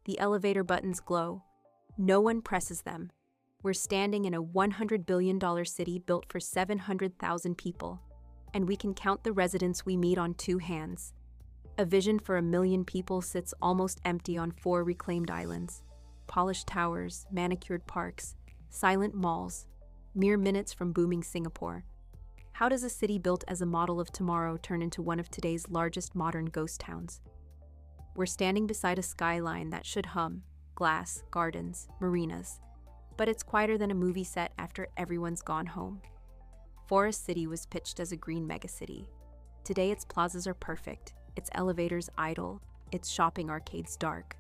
The elevator buttons glow. No one presses them. We're standing in a $100 billion city built for 700,000 people, and we can count the residents we meet on 2 hands. A vision for 1 million people sits almost empty on 4 reclaimed islands. Polished towers, manicured parks, silent malls, mere minutes from booming Singapore. How does a city built as a model of tomorrow turn into one of today's largest modern ghost towns? We're standing beside a skyline that should hum, glass, gardens, marinas, but it's quieter than a movie set after everyone's gone home. ForestCity was pitched as a green megacity. Today its plazas are perfect, its elevators idle, its shopping arcades dark.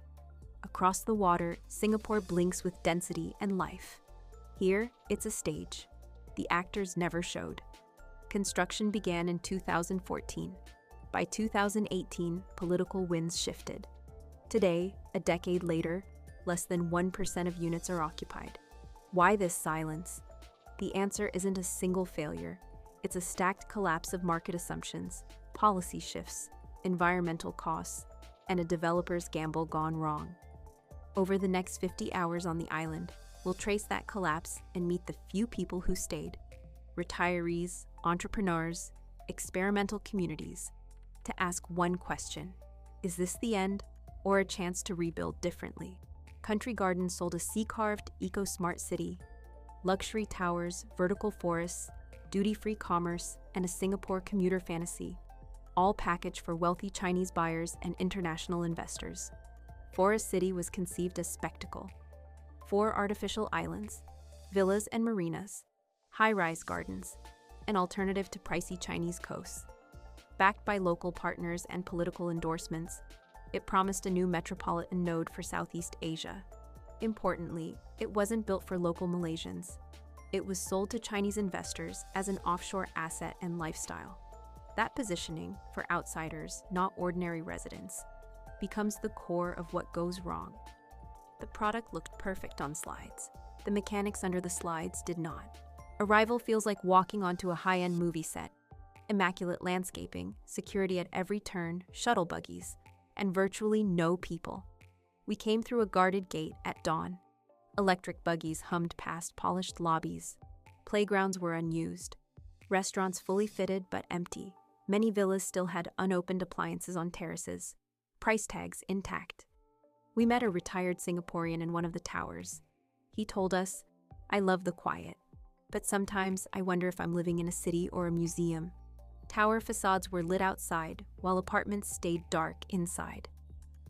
Across the water, Singapore blinks with density and life. Here, it's a stage. The actors never showed. Construction began in 2014. By 2018, political winds shifted. Today, a decade later, less than 1% of units are occupied. Why this silence? The answer isn't a single failure. It's a stacked collapse of market assumptions, policy shifts, environmental costs, and a developer's gamble gone wrong. Over the next 50 hours on the island, we'll trace that collapse and meet the few people who stayed. Retirees, entrepreneurs, experimental communities, to ask one question: is this the end, or a chance to rebuild differently? Country Gardens sold a sea-carved, eco-smart city, luxury towers, vertical forests, duty-free commerce, and a Singapore commuter fantasy, all packaged for wealthy Chinese buyers and international investors. ForestCity was conceived as spectacle. 4 artificial islands, villas and marinas, high-rise gardens, an alternative to pricey Chinese coasts. Backed by local partners and political endorsements, it promised a new metropolitan node for Southeast Asia. Importantly, it wasn't built for local Malaysians. It was sold to Chinese investors as an offshore asset and lifestyle. That positioning, for outsiders, not ordinary residents, becomes the core of what goes wrong. The product looked perfect on slides. The mechanics under the slides did not. Arrival feels like walking onto a high-end movie set. Immaculate landscaping, security at every turn, shuttle buggies, and virtually no people. We came through a guarded gate at dawn. Electric buggies hummed past polished lobbies. Playgrounds were unused. Restaurants fully fitted but empty. Many villas still had unopened appliances on terraces. Price tags intact. We met a retired Singaporean in one of the towers. He told us, "I love the quiet, but sometimes I wonder if I'm living in a city or a museum." Tower facades were lit outside, while apartments stayed dark inside.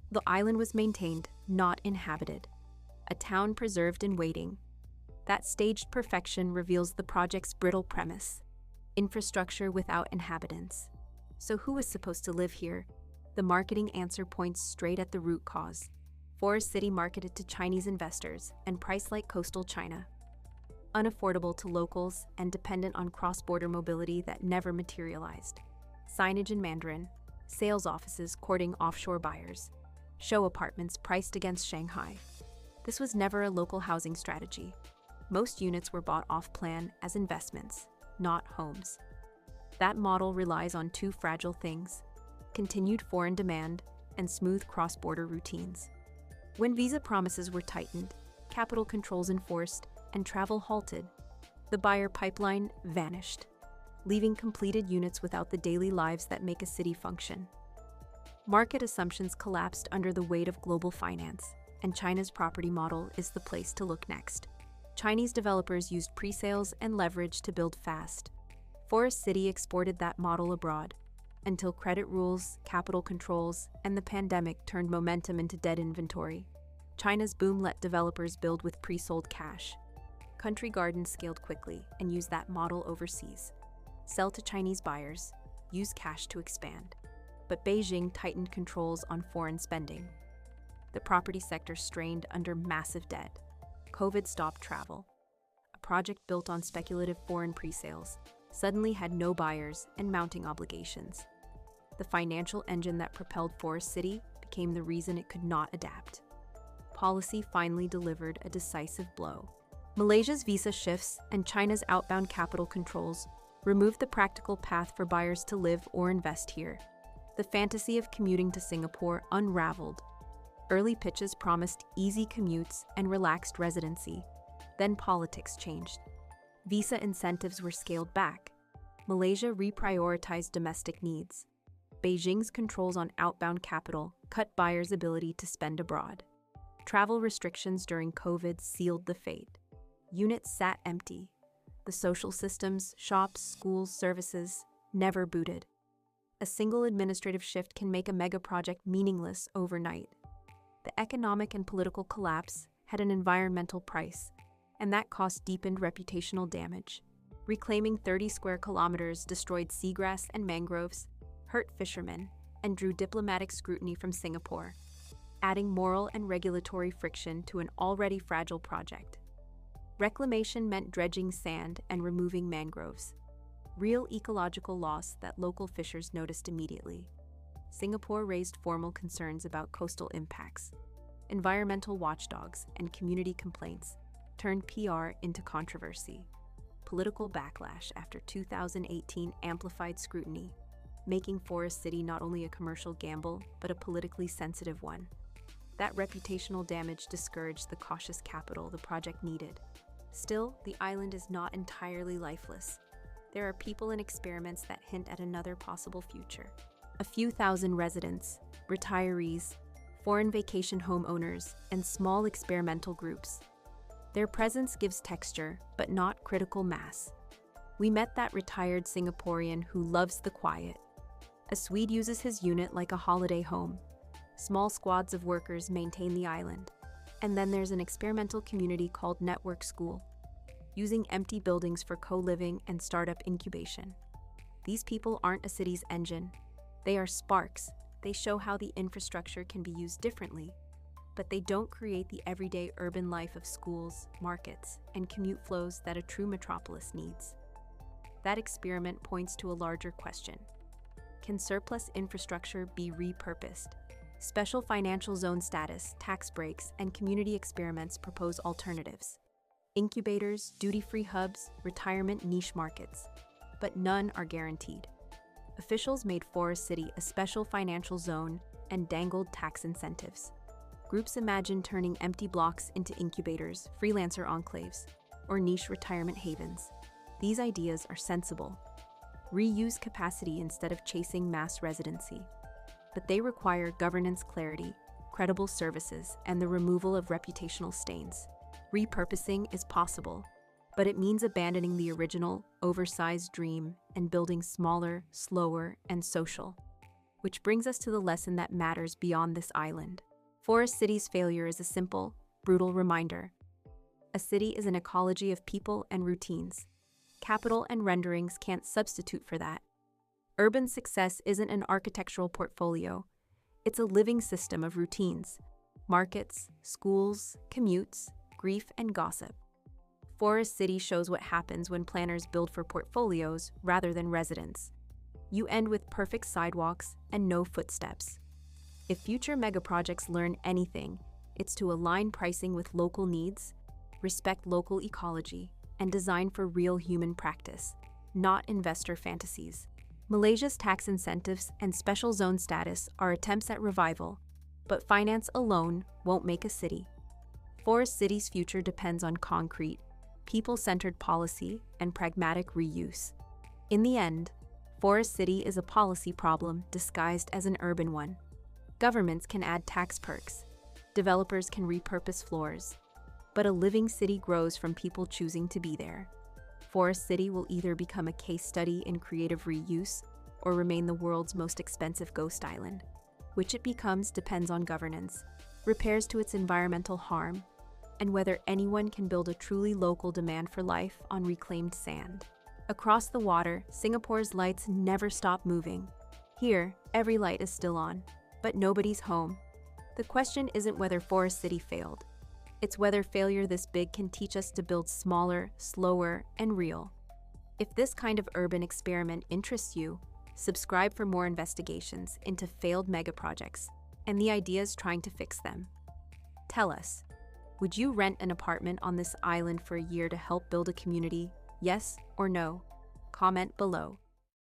The island was maintained, not inhabited. A town preserved in waiting. That staged perfection reveals the project's brittle premise: infrastructure without inhabitants. So who is supposed to live here? The marketing answer points straight at the root cause. ForestCity marketed to Chinese investors and priced like coastal China. Unaffordable to locals and dependent on cross-border mobility that never materialized. Signage in Mandarin, sales offices courting offshore buyers, show apartments priced against Shanghai. This was never a local housing strategy. Most units were bought off-plan as investments, not homes. That model relies on 2 fragile things: continued foreign demand and smooth cross-border routines. When visa promises were tightened, capital controls enforced, and travel halted, the buyer pipeline vanished, leaving completed units without the daily lives that make a city function. Market assumptions collapsed under the weight of global finance, and China's property model is the place to look next. Chinese developers used pre-sales and leverage to build fast. ForestCity exported that model abroad, until credit rules, capital controls, and the pandemic turned momentum into dead inventory. China's boom let developers build with pre-sold cash. Country Gardens scaled quickly and used that model overseas. Sell to Chinese buyers, use cash to expand. But Beijing tightened controls on foreign spending. The property sector strained under massive debt. COVID stopped travel. A project built on speculative foreign pre-sales suddenly had no buyers and mounting obligations. The financial engine that propelled ForestCity became the reason it could not adapt. Policy finally delivered a decisive blow. Malaysia's visa shifts and China's outbound capital controls removed the practical path for buyers to live or invest here. The fantasy of commuting to Singapore unraveled. Early pitches promised easy commutes and relaxed residency. Then politics changed. Visa incentives were scaled back. Malaysia reprioritized domestic needs. Beijing's controls on outbound capital cut buyers' ability to spend abroad. Travel restrictions during COVID sealed the fate. Units sat empty. The social systems, shops, schools, services never booted. A single administrative shift can make a megaproject meaningless overnight. The economic and political collapse had an environmental price, and that cost deepened reputational damage. Reclaiming 30 square kilometers destroyed seagrass and mangroves, hurt fishermen, and drew diplomatic scrutiny from Singapore, adding moral and regulatory friction to an already fragile project. Reclamation meant dredging sand and removing mangroves, real ecological loss that local fishers noticed immediately. Singapore raised formal concerns about coastal impacts. Environmental watchdogs and community complaints turned PR into controversy. Political backlash after 2018 amplified scrutiny, making ForestCity not only a commercial gamble, but a politically sensitive one. That reputational damage discouraged the cautious capital the project needed. Still, the island is not entirely lifeless. There are people and experiments that hint at another possible future. A few thousand residents, retirees, foreign vacation homeowners, and small experimental groups. Their presence gives texture, but not critical mass. We met that retired Singaporean who loves the quiet. A Swede uses his unit like a holiday home. Small squads of workers maintain the island. And then there's an experimental community called Network School, using empty buildings for co-living and startup incubation. These people aren't a city's engine. They are sparks. They show how the infrastructure can be used differently, but they don't create the everyday urban life of schools, markets, and commute flows that a true metropolis needs. That experiment points to a larger question. Can surplus infrastructure be repurposed? Special financial zone status, tax breaks, and community experiments propose alternatives. Incubators, duty-free hubs, retirement niche markets. But none are guaranteed. Officials made ForestCity a special financial zone and dangled tax incentives. Groups imagined turning empty blocks into incubators, freelancer enclaves, or niche retirement havens. These ideas are sensible. Reuse capacity instead of chasing mass residency. But they require governance clarity, credible services, and the removal of reputational stains. Repurposing is possible, but it means abandoning the original, oversized dream and building smaller, slower, and social. Which brings us to the lesson that matters beyond this island. ForestCity's failure is a simple, brutal reminder. A city is an ecology of people and routines. Capital and renderings can't substitute for that. Urban success isn't an architectural portfolio. It's a living system of routines. Markets, schools, commutes, grief, and gossip. ForestCity shows what happens when planners build for portfolios rather than residents. You end with perfect sidewalks and no footsteps. If future megaprojects learn anything, it's to align pricing with local needs, respect local ecology, and design for real human practice, not investor fantasies. Malaysia's tax incentives and special zone status are attempts at revival, but finance alone won't make a city. ForestCity's future depends on concrete, people-centered policy, and pragmatic reuse. In the end, ForestCity is a policy problem disguised as an urban one. Governments can add tax perks, developers can repurpose floors, but a living city grows from people choosing to be there. ForestCity will either become a case study in creative reuse or remain the world's most expensive ghost island. Which it becomes depends on governance, repairs to its environmental harm, and whether anyone can build a truly local demand for life on reclaimed sand. Across the water, Singapore's lights never stop moving. Here, every light is still on, but nobody's home. The question isn't whether ForestCity failed. It's whether failure this big can teach us to build smaller, slower, and real. If this kind of urban experiment interests you, subscribe for more investigations into failed megaprojects and the ideas trying to fix them. Tell us, would you rent an apartment on this island for a year to help build a community? Yes or no? Comment below.